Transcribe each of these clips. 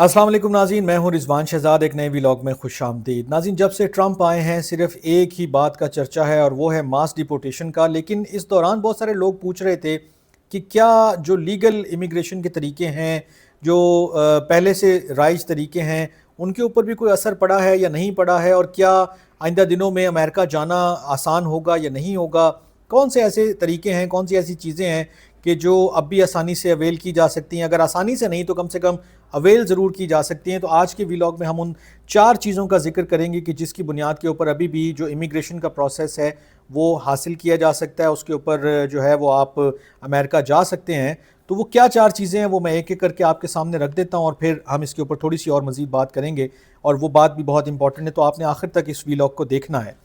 अस्सलाम वालेकुम नाज़रीन, मैं हूं रिजवान शहजाद। एक नए व्लॉग में खुश आमदीद। नाज़रीन, जब से ट्रंप आए हैं सिर्फ एक ही बात का चर्चा है और वो है मास डिपोर्टेशन का। लेकिन इस दौरान बहुत सारे लोग पूछ रहे थे कि क्या जो लीगल इमिग्रेशन के तरीके हैं, जो पहले से राइज तरीके हैं, उनके ऊपर भी कोई असर पड़ा है या नहीं पड़ा है, और क्या आइंदा दिनों में अमेरिका जाना आसान होगा या नहीं होगा। कौन से ऐसे तरीके हैं, कौन सी ऐसी चीज़ें हैं कि जो अब भी आसानी से अवेल की जा सकती हैं, अगर आसानी से नहीं तो कम से कम अवेल ज़रूर की जा सकती हैं। तो आज के व्लॉग में हम उन 4 चीज़ों का जिक्र करेंगे कि जिसकी बुनियाद के ऊपर अभी भी जो इमिग्रेशन का प्रोसेस है वो हासिल किया जा सकता है, उसके ऊपर जो है वो आप अमेरिका जा सकते हैं। तो वो क्या 4 चीज़ें हैं वो मैं एक एक करके आपके सामने रख देता हूँ और फिर हम इसके ऊपर थोड़ी सी और मज़ीद बात करेंगे, और वो बात भी बहुत इंपॉर्टेंट है, तो आपने आखिर तक इस व्लॉग को देखना है।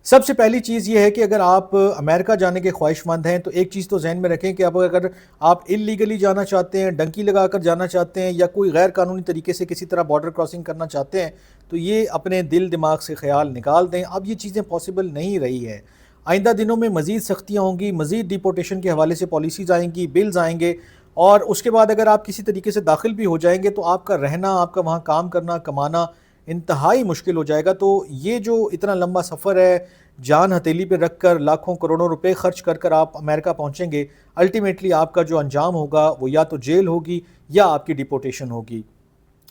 सबसे पहली चीज़ ये है कि अगर आप अमेरिका जाने के ख्वाहिशमंद हैं तो एक चीज़ तो जहन में रखें कि अब अगर आप इल्लीगली जाना चाहते हैं, डंकी लगा कर जाना चाहते हैं, या कोई गैर कानूनी तरीके से किसी तरह बॉर्डर क्रॉसिंग करना चाहते हैं, तो ये अपने दिल दिमाग से ख्याल निकाल दें। अब ये चीज़ें पॉसिबल नहीं रही हैं। आइंदा दिनों में मज़ीद सख्तियाँ होंगी, मज़ीद डिपोर्टेशन के हवाले से पॉलिसीज़ आएंगी, बिल्स आएंगे, और उसके बाद अगर आप किसी तरीके से दाखिल भी हो जाएंगे तो आपका रहना, आपका वहाँ काम करना, कमाना इंतहाई मुश्किल हो जाएगा। तो ये जो इतना लंबा सफ़र है, जान हथेली पे रख कर लाखों करोड़ों रुपए खर्च कर कर आप अमेरिका पहुंचेंगे, अल्टीमेटली आपका जो अंजाम होगा वो या तो जेल होगी या आपकी डिपोर्टेशन होगी।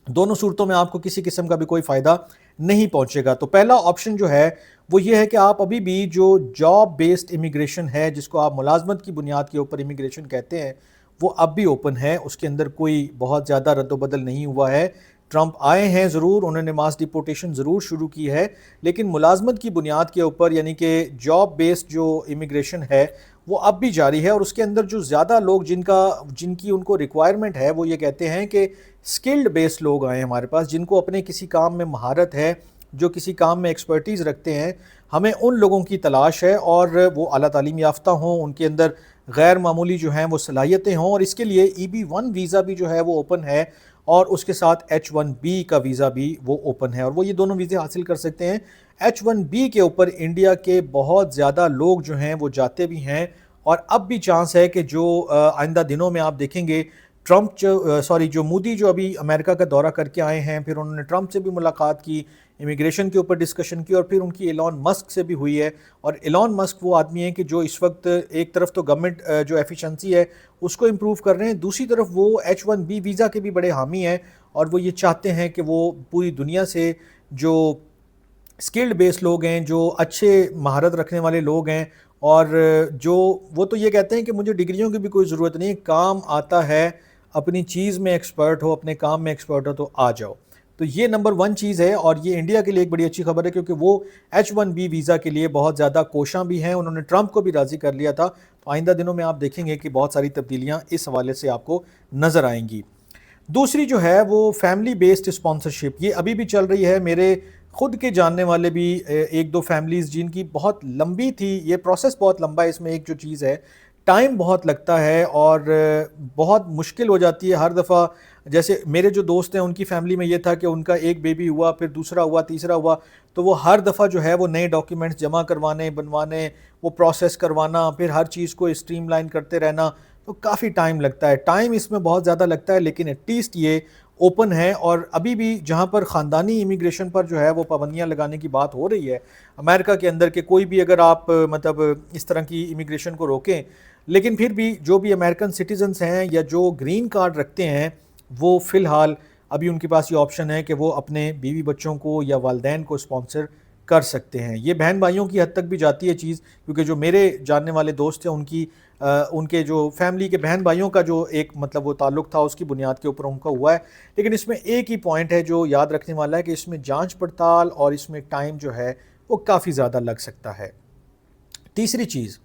दोनों सूरतों में आपको किसी किस्म का भी कोई फ़ायदा नहीं पहुंचेगा। तो पहला ऑप्शन जो है वो ये है कि आप अभी भी जो जॉब बेस्ड इमिग्रेशन है, जिसको आप मुलाजमत की बुनियाद के ऊपर इमिग्रेशन कहते हैं, वो अब भी ओपन है। उसके अंदर कोई बहुत ज़्यादा रद्दोबदल नहीं हुआ है। ट्रंप आए हैं ज़रूर, उन्होंने मास डिपोर्टेशन ज़रूर शुरू की है, लेकिन मुलाजमत की बुनियाद के ऊपर यानी कि जॉब बेस्ड जो इमिग्रेशन है वो अब भी जारी है। और उसके अंदर जो ज़्यादा लोग जिनकी उनको रिक्वायरमेंट है वो ये कहते हैं कि स्किल्ड बेस्ड लोग आए हमारे पास, जिनको अपने किसी काम में महारत है, जो किसी काम में एक्सपर्टीज़ रखते हैं। हमें उन लोगों की तलाश है और वो आला तालीम याफ्ता हों, उनके अंदर गैर मामूली जो हैं वो सलाहियतें हों, और इसके लिए EB-1 वीज़ा भी जो है वो ओपन है, और उसके साथ H-1B का वीज़ा भी वो ओपन है, और वो ये दोनों वीज़े हासिल कर सकते हैं। H-1B के ऊपर इंडिया के बहुत ज़्यादा लोग जो हैं वो जाते भी हैं, और अब भी चांस है कि जो आइंदा दिनों में आप देखेंगे ट्रंप जो मोदी जो अभी अमेरिका का दौरा करके आए हैं, फिर उन्होंने ट्रंप से भी मुलाकात की, इमिग्रेशन के ऊपर डिस्कशन की, और फिर उनकी एलॉन मस्क से भी हुई है। और एलॉन मस्क वो आदमी है कि जो इस वक्त एक तरफ तो गवर्नमेंट जो एफिशिएंसी है उसको इम्प्रूव कर रहे हैं, दूसरी तरफ वो H-1B वीज़ा के भी बड़े हामी हैं, और वो ये चाहते हैं कि वो पूरी दुनिया से जो स्किल्ड बेस्ड लोग हैं, जो अच्छे महारत रखने वाले लोग हैं, और जो वो तो ये कहते हैं कि मुझे डिग्रियों की भी कोई ज़रूरत नहीं, काम आता है, अपनी चीज़ में एक्सपर्ट हो, अपने काम में एक्सपर्ट हो तो आ जाओ। तो ये नंबर 1 चीज़ है, और ये इंडिया के लिए एक बड़ी अच्छी खबर है क्योंकि वो H-1B वीज़ा के लिए बहुत ज़्यादा कोशां भी हैं। उन्होंने ट्रंप को भी राज़ी कर लिया था। तो आइंदा दिनों में आप देखेंगे कि बहुत सारी तब्दीलियाँ इस हवाले से आपको नज़र आएंगी। दूसरी जो है वो फैमिली बेस्ड स्पॉन्सरशिप, ये अभी भी चल रही है। मेरे खुद के जानने वाले भी एक दो फैमिलीज़ जिनकी बहुत लंबी थी, ये प्रोसेस बहुत लंबा है। इसमें एक जो चीज़ है, टाइम बहुत लगता है और बहुत मुश्किल हो जाती है हर दफ़ा। जैसे मेरे जो दोस्त हैं उनकी फैमिली में ये था कि उनका एक बेबी हुआ, फिर दूसरा हुआ, तीसरा हुआ, तो वो हर दफ़ा जो है वो नए डॉक्यूमेंट्स जमा करवाने, बनवाने, वो प्रोसेस करवाना, फिर हर चीज़ को स्ट्रीमलाइन करते रहना, तो काफ़ी टाइम लगता है। टाइम इसमें बहुत ज़्यादा लगता है, लेकिन एटलीस्ट ये ओपन है। और अभी भी जहाँ पर ख़ानदानी इमिग्रेशन पर जो है वो पाबंदियाँ लगाने की बात हो रही है अमेरिका के अंदर, के कोई भी अगर आप मतलब इस तरह की इमिग्रेशन को रोकें, लेकिन फिर भी जो भी अमेरिकन सिटीजन्स हैं या जो ग्रीन कार्ड रखते हैं, वो फ़िलहाल अभी उनके पास ये ऑप्शन है कि वो अपने बीवी बच्चों को या वालदैन को स्पॉन्सर कर सकते हैं। ये बहन भाइयों की हद तक भी जाती है चीज़, क्योंकि जो मेरे जानने वाले दोस्त हैं उनके जो फैमिली के बहन भाइयों का जो एक मतलब वो ताल्लुक़ था, उसकी बुनियाद के ऊपर उनका हुआ है। लेकिन इसमें एक ही पॉइंट है जो याद रखने वाला है कि इसमें जांच पड़ताल और इसमें टाइम जो है वो काफ़ी ज़्यादा लग सकता है। तीसरी चीज़,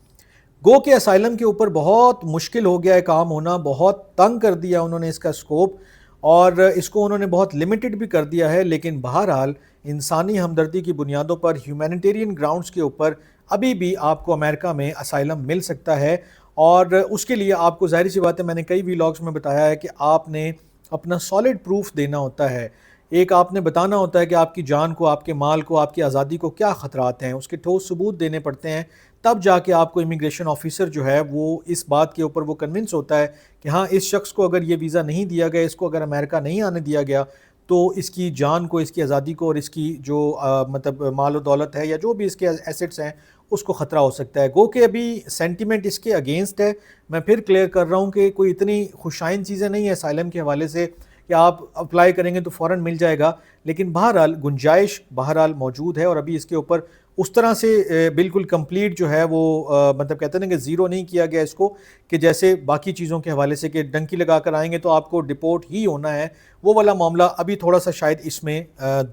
गो के असाइलम के ऊपर बहुत मुश्किल हो गया है काम होना, बहुत तंग कर दिया उन्होंने इसका स्कोप, और इसको उन्होंने बहुत लिमिटेड भी कर दिया है। लेकिन बहरहाल इंसानी हमदर्दी की बुनियादों पर, ह्यूमैनिटेरियन ग्राउंड्स के ऊपर अभी भी आपको अमेरिका में असाइलम मिल सकता है। और उसके लिए आपको ज़ाहिर सी बात है, मैंने कई व्लॉग्स में बताया है कि आपने अपना सॉलिड प्रूफ देना होता है। एक आपने बताना होता है कि आपकी जान को, आपके माल को, आपकी आज़ादी को क्या ख़तरात हैं, उसके ठोस सबूत देने पड़ते हैं, تب جا کے آپ کو امیگریشن آفیسر جو ہے وہ اس بات کے اوپر وہ کنونس ہوتا ہے کہ ہاں اس شخص کو اگر یہ ویزا نہیں دیا گیا، اس کو اگر امریکہ نہیں آنے دیا گیا تو اس کی جان کو، اس کی آزادی کو اور اس کی جو مطلب مال و دولت ہے یا جو بھی اس کے ایسٹس ہیں اس کو خطرہ ہو سکتا ہے۔ گو کہ ابھی سینٹیمنٹ اس کے اگینسٹ ہے۔ میں پھر کلیئر کر رہا ہوں کہ کوئی اتنی خوشائن چیزیں نہیں ہیں اسائلم کے حوالے سے کہ آپ اپلائی کریں گے تو فوراً مل جائے گا، لیکن بہرحال گنجائش بہرحال موجود ہے، اور ابھی اس کے اوپر اس طرح سے بالکل کمپلیٹ جو ہے وہ مطلب کہتے ہیں نا کہ زیرو نہیں کیا گیا اس کو، کہ جیسے باقی چیزوں کے حوالے سے کہ ڈنکی لگا کر آئیں گے تو آپ کو ڈپورٹ ہی ہونا ہے، وہ والا معاملہ ابھی تھوڑا سا شاید اس میں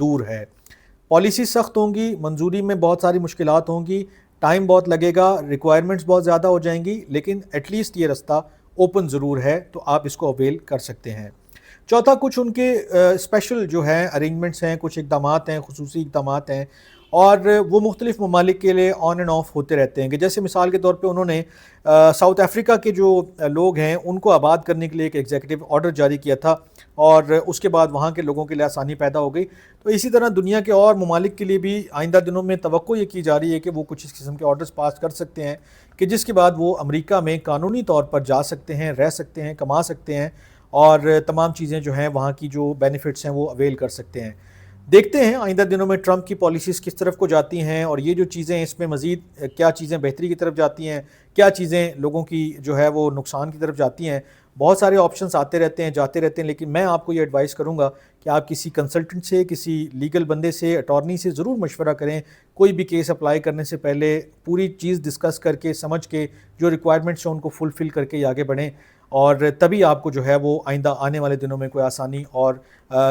دور ہے۔ پالیسی سخت ہوں گی، منظوری میں بہت ساری مشکلات ہوں گی، ٹائم بہت لگے گا، ریکوائرمنٹس بہت زیادہ ہو جائیں گی، لیکن ایٹ لیسٹ یہ رستہ اوپن ضرور ہے، تو آپ اس کو اویل کر سکتے ہیں۔ چوتھا، کچھ ان کے اسپیشل جو ہیں ارینجمنٹس ہیں، کچھ اقدامات ہیں، خصوصی اقدامات ہیں، اور وہ مختلف ممالک کے لیے آن اینڈ آف ہوتے رہتے ہیں، کہ جیسے مثال کے طور پہ انہوں نے ساؤتھ افریقہ کے جو لوگ ہیں ان کو آباد کرنے کے لیے ایک ایگزیکٹو آرڈر جاری کیا تھا، اور اس کے بعد وہاں کے لوگوں کے لیے آسانی پیدا ہو گئی۔ تو اسی طرح دنیا کے اور ممالک کے لیے بھی آئندہ دنوں میں توقع یہ کی جا رہی ہے کہ وہ کچھ اس قسم کے آرڈرز پاس کر سکتے ہیں، کہ جس کے بعد وہ امریکہ میں قانونی طور پر جا سکتے ہیں، رہ سکتے ہیں، کما سکتے ہیں، اور تمام چیزیں جو ہیں وہاں کی جو بینیفٹس ہیں وہ اویل کر سکتے ہیں۔ دیکھتے ہیں آئندہ دنوں میں ٹرمپ کی پالیسیز کس طرف کو جاتی ہیں، اور یہ جو چیزیں اس میں مزید کیا چیزیں بہتری کی طرف جاتی ہیں، کیا چیزیں لوگوں کی جو ہے وہ نقصان کی طرف جاتی ہیں۔ بہت سارے آپشنز آتے رہتے ہیں، جاتے رہتے ہیں، لیکن میں آپ کو یہ ایڈوائز کروں گا کہ آپ کسی کنسلٹنٹ سے، کسی لیگل بندے سے، اٹارنی سے ضرور مشورہ کریں، کوئی بھی کیس اپلائی کرنے سے پہلے پوری چیز ڈسکس کر کے، سمجھ کے، جو ریکوائرمنٹس ہیں ان کو فلفل کر کے آگے بڑھیں، اور تبھی آپ کو جو ہے وہ آئندہ آنے والے دنوں میں کوئی آسانی اور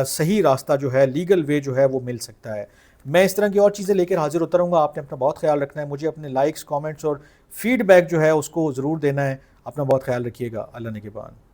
صحیح راستہ جو ہے، لیگل وے جو ہے وہ مل سکتا ہے۔ میں اس طرح کی اور چیزیں لے کر حاضر ہوتا رہوں گا۔ آپ نے اپنا بہت خیال رکھنا ہے، مجھے اپنے لائکس، کامنٹس اور فیڈ بیک جو ہے اس کو ضرور دینا ہے۔ اپنا بہت خیال رکھیے گا۔ اللہ نگہبان۔